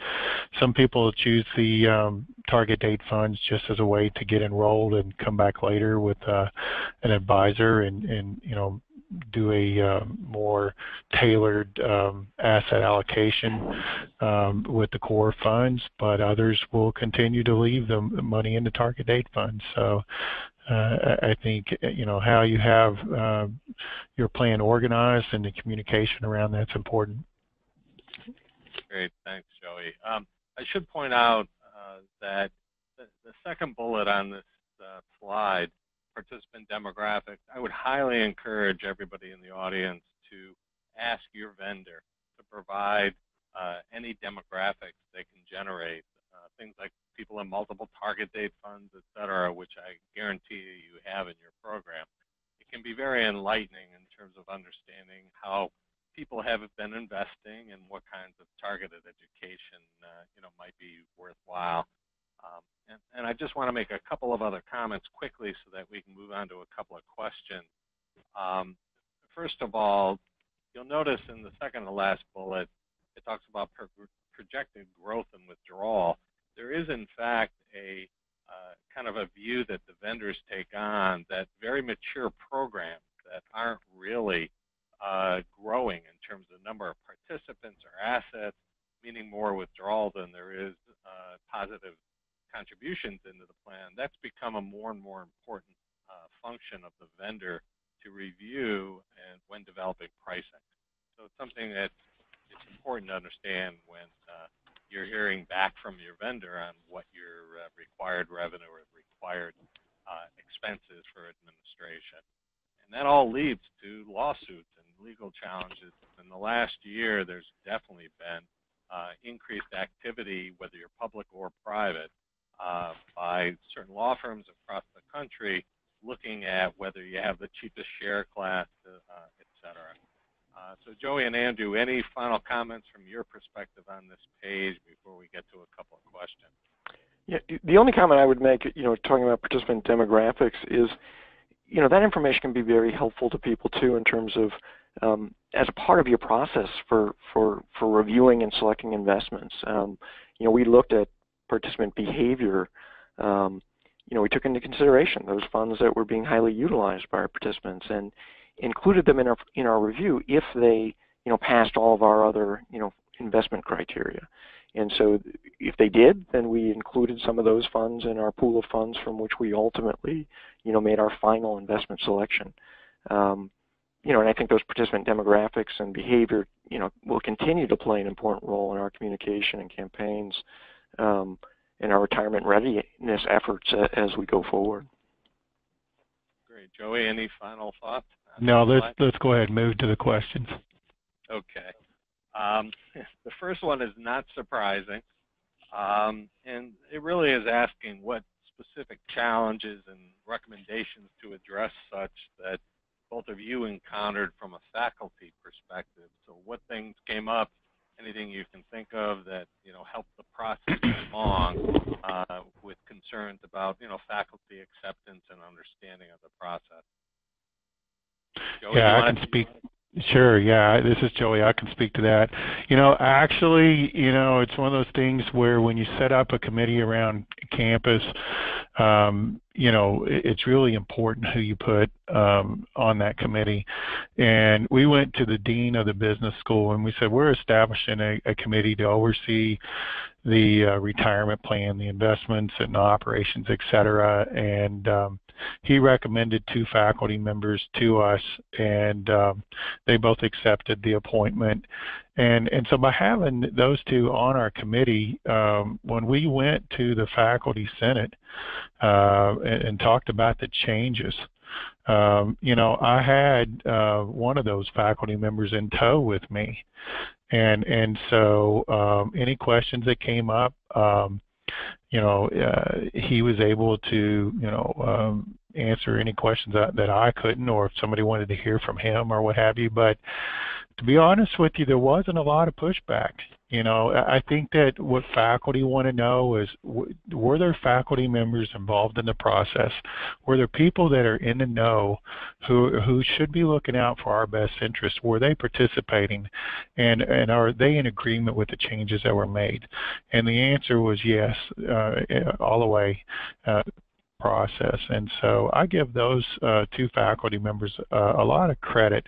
Some people choose the target date funds just as a way to get enrolled and come back later with an advisor and do a more tailored asset allocation with the core funds, but others will continue to leave the money in the target date funds. So I think how you have your plan organized and the communication around that's important. Great, thanks, Joey. I should point out that the second bullet on this slide, participant demographics, I would highly encourage everybody in the audience to ask your vendor to provide any demographics they can generate, things like people in multiple target date funds, et cetera, which I guarantee you have in your program. It can be very enlightening in terms of understanding how people have been investing and what kinds of targeted education might be worthwhile. And I just want to make a couple of other comments quickly so that we can move on to a couple of questions. First of all, you'll notice in the second to last bullet, it talks about projected growth and withdrawal. There is, in fact, a kind of a view that the vendors take on that very mature programs that aren't really growing in terms of number of participants or assets, meaning more withdrawal than there is positive contributions into the plan. That's become a more and more important function of the vendor to review and when developing pricing. So it's something that it's important to understand when you're hearing back from your vendor on what your required revenue or required expenses for administration. And that all leads to lawsuits and legal challenges. In the last year, there's definitely been increased activity, whether you're public or private, by certain law firms across the country looking at whether you have the cheapest share class, et cetera. So Joey and Andrew, any final comments from your perspective on this page before we get to a couple of questions? Yeah, the only comment I would make, talking about participant demographics is, that information can be very helpful to people too in terms of as a part of your process for reviewing and selecting investments. We looked at participant behavior. We took into consideration those funds that were being highly utilized by our participants and included them in our review if they passed all of our other investment criteria. And so if they did, then we included some of those funds in our pool of funds from which we ultimately made our final investment selection. And I think those participant demographics and behavior will continue to play an important role in our communication and campaigns and our retirement readiness efforts as we go forward. Great. Joey, any final thoughts? No, let's go ahead and move to the questions. Okay. The first one is not surprising, and it really is asking what specific challenges and recommendations to address such that both of you encountered from a faculty perspective. So what things came up, anything you can think of that helped the process along with concerns about faculty acceptance and understanding of the process. Joey, yeah, I can speak. Sure, yeah, this is Joey. I can speak to that. Actually, it's one of those things where when you set up a committee around campus, it's really important who you put on that committee. And we went to the dean of the business school and we said, we're establishing a committee to oversee the retirement plan, the investments and operations, et cetera. And he recommended 2 faculty members to us, and they both accepted the appointment. And so by having those 2 on our committee, when we went to the faculty senate and talked about the changes, I had one of those faculty members in tow with me. And so any questions that came up, he was able to, answer any questions that I couldn't, or if somebody wanted to hear from him or what have you. But to be honest with you, there wasn't a lot of pushback. I think that what faculty want to know is, were there faculty members involved in the process? Were there people that are in the know who should be looking out for our best interest? Were they participating? And are they in agreement with the changes that were made? And the answer was yes, all the way process. And so I give those 2 faculty members a lot of credit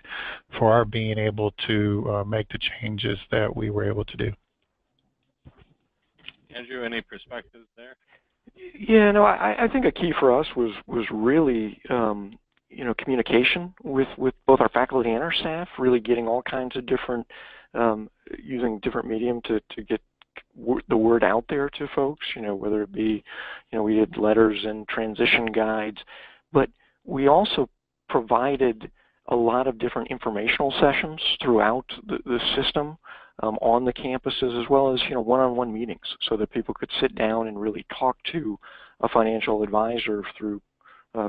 for our being able to make the changes that we were able to do. Andrew, any perspectives there? Yeah, no, I think a key for us was really communication with both our faculty and our staff, really getting all kinds of different using different medium to get the word out there to folks, whether it be, we did letters and transition guides, but we also provided a lot of different informational sessions throughout the system on the campuses, as well as, one-on-one meetings so that people could sit down and really talk to a financial advisor through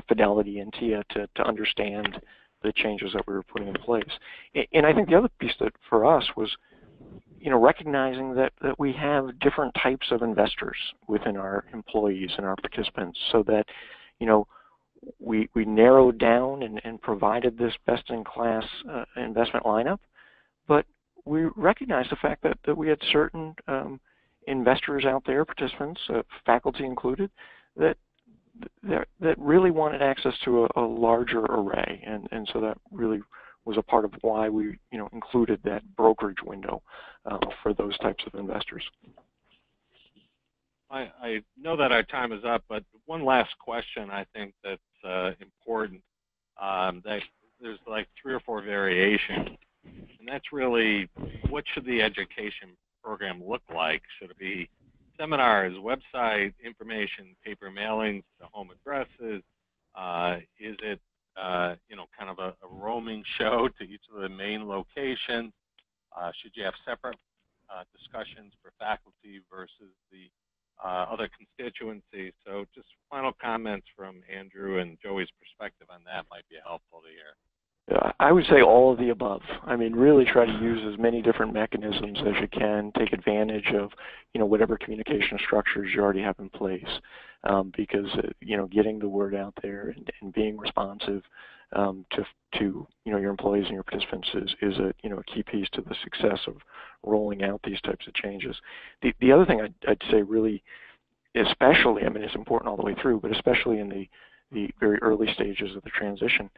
Fidelity and TIA to understand the changes that we were putting in place. And I think the other piece that for us was, recognizing that we have different types of investors within our employees and our participants, so that, we narrowed down and provided this best-in-class investment lineup, but we recognized the fact that we had certain investors out there, participants, faculty included, that really wanted access to a larger array, and so that really was a part of why we included that brokerage window for those types of investors. I know that our time is up, but one last question I think that's important. That there's like 3 or 4 variations, and that's really, what should the education program look like? Should it be seminars, website information, paper mailings to home addresses? Is it kind of a roaming show to each of the main locations? Should you have separate discussions for faculty versus the other constituencies? So just final comments from Andrew and Joey's perspective on that might be helpful to hear. I would say all of the above. I mean, really try to use as many different mechanisms as you can. Take advantage of, whatever communication structures you already have in place, because getting the word out there and being responsive to your employees and your participants is a a key piece to the success of rolling out these types of changes. The other thing I'd say really, especially, I mean, it's important all the way through, but especially in the very early stages of the transition,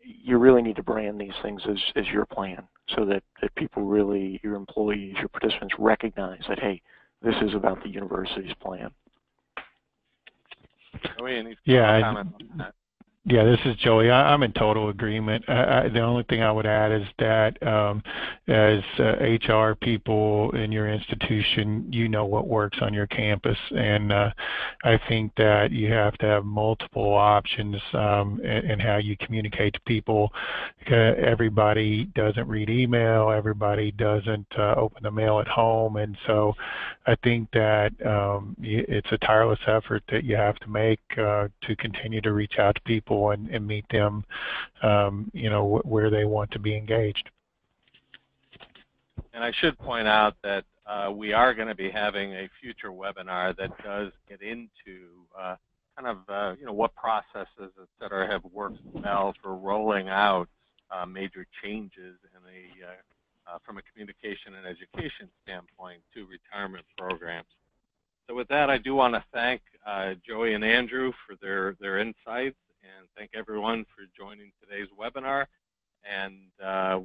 you really need to brand these things as your plan, so that people really, your employees, your participants, recognize that, hey, this is about the university's plan. Joey, any comments on that? Yeah, this is Joey. I'm in total agreement. The only thing I would add is that as HR people in your institution, you know what works on your campus, and I think that you have to have multiple options in how you communicate to people. Everybody doesn't read email, everybody doesn't open the mail at home, and so I think that it's a tireless effort that you have to make to continue to reach out to people and meet them, where they want to be engaged. And I should point out that we are going to be having a future webinar that does get into what processes, et cetera, have worked well for rolling out major changes in from a communication and education standpoint to retirement programs. So with that, I do want to thank Joey and Andrew for their insights, and thank everyone for joining today's webinar. And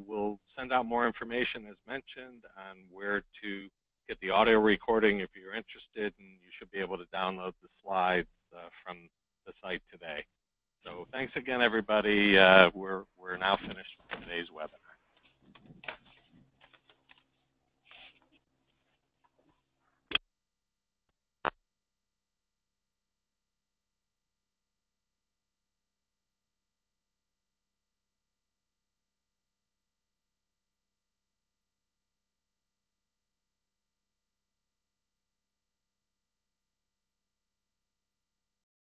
we'll send out more information, as mentioned, on where to get the audio recording if you're interested, and you should be able to download the slides from the site today. So thanks again, everybody. We're now finished.